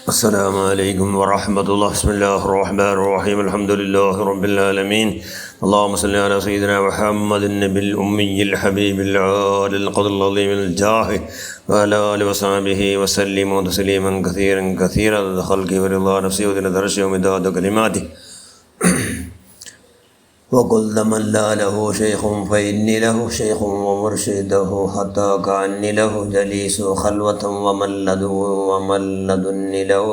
السلام عليكم ورحمة الله. بسم الله الرحمن الرحيم. الحمد لله رب العالمين. اللهم صل على سيدنا محمد النبي الأمي الحبيب العالي القدر العظيم الجاه وعلى آله وصحبه وسلم تسليما كثيرا كثيرا خلقه ورضا نفسه ودين درشه ومداد كلماته. وكل من لا له شيخ فإني له شيخ ومرشده حتى كأني له جليس خلوة ومن لدني له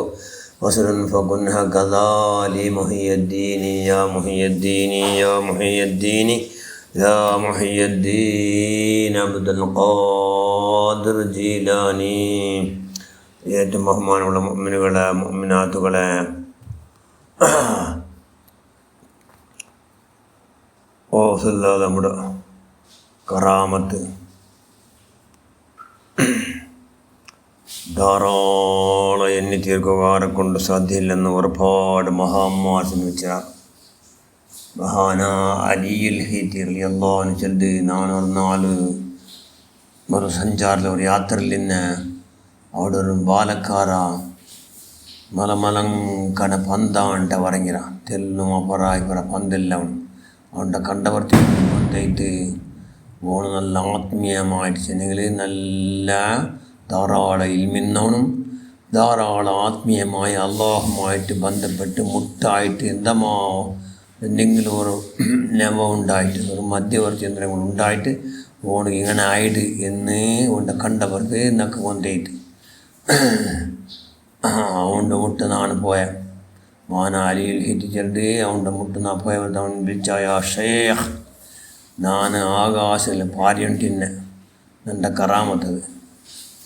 وسر فكن هكذا لي محي الدين يا محي الدين يا محي الدين يا محي الدين عبد القادر ജീലാനി. ഏറ്റവും ബഹുമാനമുള്ള മുഅ്മിനുകളെ മുഅ്മിനാത്തുകളെ, നമ്മുടെ കറാമത്ത് ധാരാളം എണ്ണി തീർക്കുവാരെ കൊണ്ട് സാധ്യമില്ലെന്ന് ഒരുപാട് മഹാന്മാർ ശ്രമിച്ച മഹാന അലിയിൽ ഹീത്തി റളിയല്ലാഹു ചൊല്ലി നാല് ഒരു സഞ്ചാരത്തിൽ ഒരു യാത്രയിൽ നിന്ന് അവിടെ ഒരു ബാലക്കാര മലമലങ്കന പന്താണ്ട പറഞ്ഞിര തെല്ലും അപ്പറ പന്തെല്ലാം അവൻ്റെ കണ്ടവർത്തി കൊണ്ടായിട്ട് ഓണ് നല്ല ആത്മീയമായിട്ട് ചെന്നെങ്കിൽ നല്ല ധാരാളം ഇൽമിന്നോണം ധാരാളം ആത്മീയമായി അള്ളാഹുമായിട്ട് ബന്ധപ്പെട്ട് മുട്ടായിട്ട് എന്തെങ്കിലും ഒരു നെവ ഉണ്ടായിട്ട് ഒരു മധ്യവർത്തി എന്തെങ്കിലും ഉണ്ടായിട്ട് ഓണ് ഇങ്ങനെ ആയിട്ട് എന്ന് ഓൻ്റെ കണ്ടവർക്ക് എന്നൊക്കെ കൊണ്ടായിട്ട് അവൻ്റെ മുട്ടെന്നാണ് പോയത്. മാന അലിയിൽ ഹിറ്റിച്ചെടുത്ത് അവൻ്റെ മുട്ടുന്ന പോയവർ അവൻ വിളിച്ചായ ഷേഖ്, ഞാൻ ആകാശത്തിൽ പാര്യണ്ടിന്നെ എൻ്റെ കറാമത്തത്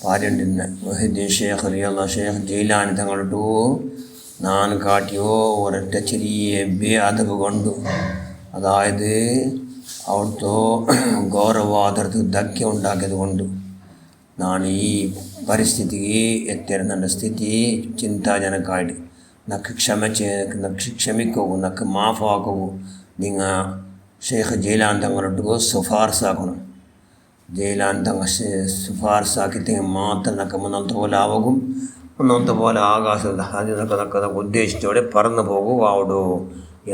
പാര്യണ്ടിന്നെ മൊഹീദ്ദീൻ ഷേഖ് റളിയല്ലാഹു ഷേഖ് ജീലാനി തങ്ങളിട്ടു ഞാൻ കാട്ടിയോ ഒരൊറ്റ ചെറിയ അതവ് കൊണ്ടു, അതായത് അവിടുത്തെ ഗൗരവാദർക്ക് ധക്ക ഉണ്ടാക്കിയത് കൊണ്ട് ഞാൻ ഈ പരിസ്ഥിതിക്ക് എത്തിയിരുന്ന എൻ്റെ സ്ഥിതി ചിന്താജനകമായിട്ട് നക്ക് ക്ഷമിക്കൂ, നക്ക് മാഫാക്കൂ. നിങ്ങൾ ഷെയ്ഖ് ജയിലാൻ തങ്ങളോട്ട് ശുപാർശാക്കണം. ജയിലാൻ തങ്ങൾ ശുപാർശാക്കിട്ടെങ്കിൽ മാത്രം നക്ക് മുന്നത്തെ പോലെ ആവും. മുന്നത്തെ പോലെ ആകാശം നക്കെ ഉദ്ദേശിച്ചോടെ പറന്നു പോകൂ ആവിടൂ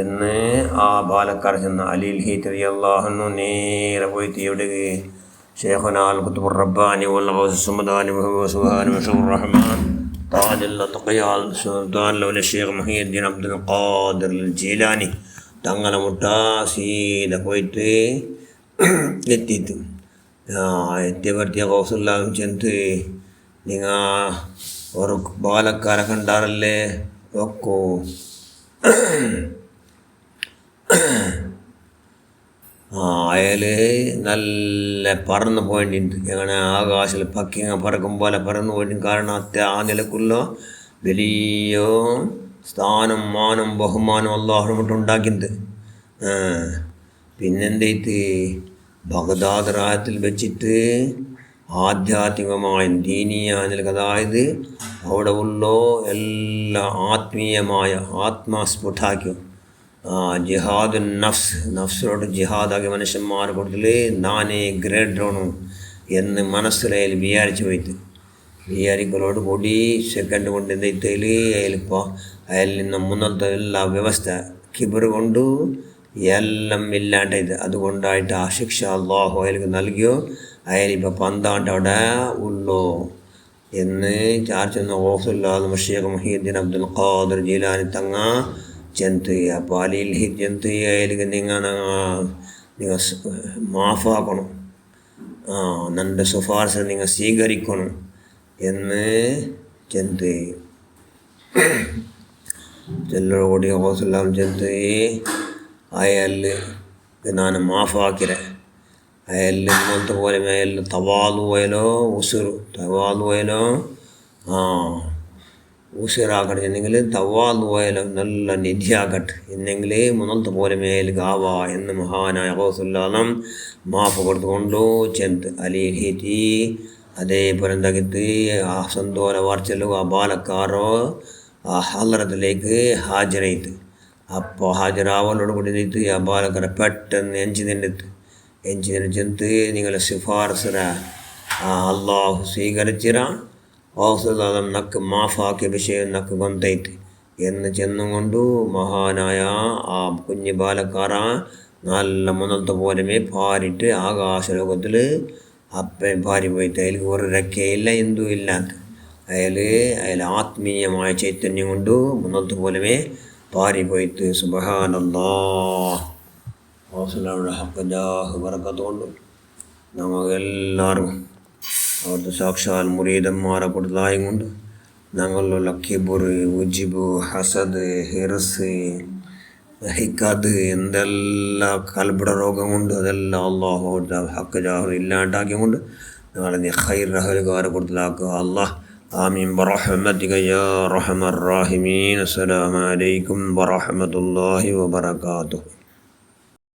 എന്ന് ആ ബാലക്കാർ ചെന്ന അലിൽ ഹീത്ത് റളിയല്ലാഹു അൻഹു നേരെ പോയിട്ട് ഇവിടെ ഷെയ്ഖുനാ അൽ ഖുത്ബുർ റബ്ബാനി വൽ ഗൗസ് സുമദാനി സുബ്ഹാനഹു വ റഹ്മാൻ ഷെയ്ഖ് മുഹീദ്ദീൻ അബ്ദുൽ ഖാദിർ ജീലാനി തങ്ങളെ മുട്ട സീത പോയിട്ട് എത്തിയിട്ട് എത്തിയവർത്തിയ കൗസുല്ലാം ചെന്ന് നിങ്ങൾ ഒരു ബാലക്കാരെ കണ്ടാറല്ലേ വെക്കൂ. അയാൾ നല്ല പറന്ന് പോയിട്ടുണ്ട്, അങ്ങനെ ആകാശത്തിൽ പക്കിങ്ങ പറക്കും പോലെ പറന്നു പോയിട്ടുണ്ട്. കാരണം ആ നിലക്കുള്ള വലിയ സ്ഥാനം മാനം ബഹുമാനം അള്ളാഹു ഉണ്ടാക്കിയത്. പിന്നെന്തായിട്ട് ബഗ്ദാദ് റായത്തിൽ വെച്ചിട്ട് ആധ്യാത്മികമായ ദീനീയ നിലക്ക്, അതായത് അവിടെ ഉള്ള എല്ലാ ആത്മീയമായ ആത്മാസ്ഫുട്ടാക്കും ജിഹാദ് നഫ്സിനോട് ജിഹാദാക്കി മനുഷ്യന്മാർ കൂടുതൽ നാനേ ഗ്രേഡാണു എന്ന് മനസ്സിലയാൽ വിചാരിച്ചു പോയിട്ട് വിചാരിക്കലോട് കൂടി സെക്കൻഡ് കൊണ്ട് എന്തായിട്ടതിൽ അയാളിൽ നിന്ന് മുന്നത്തെ എല്ലാ വ്യവസ്ഥ കിബർ കൊണ്ടു എല്ലാം ഇല്ലാണ്ടായത്. അതുകൊണ്ടായിട്ട് ആ ശിക്ഷ അള്ളാഹു അയാൾക്ക് നൽകിയോ. അയാളിപ്പോൾ പന്താണ്ട് അവിടെ ഉള്ളോ എന്ന് ചാർച്ചെന്ന ഓഫുല്ലാ ഷെയ്ഖ് മുഹീദ്ദീൻ അബ്ദുൽ ഖാദിർ ജീലാനി തങ്ങ ചെന്ത്. അപ്പോൾ അലിയിൽ ചെന്ത് അയാൾക്ക് നിങ്ങൾ മാഫാക്കണം, നൻ്റെ ശുപാർശ നിങ്ങൾ സ്വീകരിക്കണം എന്ന് ചെന്ത് ചെല്ലോടുകൂടി ഹോസല്ലാം ചെന്ത് അയാളിൽ ഞാൻ മാഫാക്കിരെ. അയാളിൽ ഇന്നത്തെ പോലെ അയാളിൽ തവാലു പോയാലോ തവാലു പോയാലോ ഉസിറാക്കട്ടെ എന്നെങ്കിൽ തവാലു പോയാലോ നല്ല നിധിയാക്കട്ടെ എന്നെങ്കിൽ മുന്നത്തെ പോലെ മേൽ ഗാവ എന്ന് മഹാനായ ഹൗസുല്ലാം മാഫ് കൊടുത്തുകൊണ്ടു ചെന്ത് അലിയിൽ ഹീറ്റി. അതേപോലെ എന്താക്കിട്ട് ആ സന്തോല വാർച്ചല്ലോ ആ ബാലക്കാരോ ആ ഹലറത്തിലേക്ക് ഹാജരായിട്ട്. അപ്പോൾ ഹാജരാവലോട് കൂടി നിന്നിട്ട് ആ ബാലക്കാരെ പെട്ടെന്ന് എഞ്ചിനിട്ട് ചെന്ന് നിങ്ങളെ ശുപാർശ അള്ളാഹു സ്വീകരിച്ചിര ഔസദം നക്ക് മാഫാക്കിയ വിഷയം നക്ക് കൊന്തൈത്ത് എന്ന് ചെന്നുകൊണ്ടു മഹാനായ ആ കുഞ്ഞു ബാലക്കാര നല്ല മുന്നത്തെ പോലെമേ പാരിട്ട് ആകാശലോകത്തിൽ അപ്പൻ പാരി പോയിട്ട് അതിൽ ഒരു രക്കയില്ല എന്തും ഇല്ലാത്ത അയാൾ ആത്മീയമായ ചൈതന്യം കൊണ്ട് മുന്നത്തെ പോലെമേ പാരി പോയിട്ട് സുബ്ഹാനല്ലാഹ്. ഔസദയുടെ ഹക്കജാഹ് ബറക്കത്തുകൊണ്ട് നമുക്കെല്ലാവരും അവിടുത്തെ സാക്ഷാൽ മുരീദന്മാരെ കൊടുത്തായും കൊണ്ട് ഞങ്ങളിലുള്ള കിബുറ്, ഉജിബ്, ഹസദ്, ഹിർസ്, ഹിക്കത് എന്തെല്ലാം കൽബിട രോഗമുണ്ട് അതെല്ലാം അള്ളാഹു ഹക്കജാഹ് ഇല്ലാണ്ടാക്കിക്കൊണ്ട് ഞങ്ങളെ ഖൈർ റഹലുകാരെ കൊടുത്തലാക്കുക അല്ലാഹ്. ആമീൻ ബറഹ്മതിക യാ അർഹമർ റാഹിമീൻ. അസ്സലാമു അലൈക്കും വറഹ്മത്തുള്ളാഹി വബറകാതുഹു.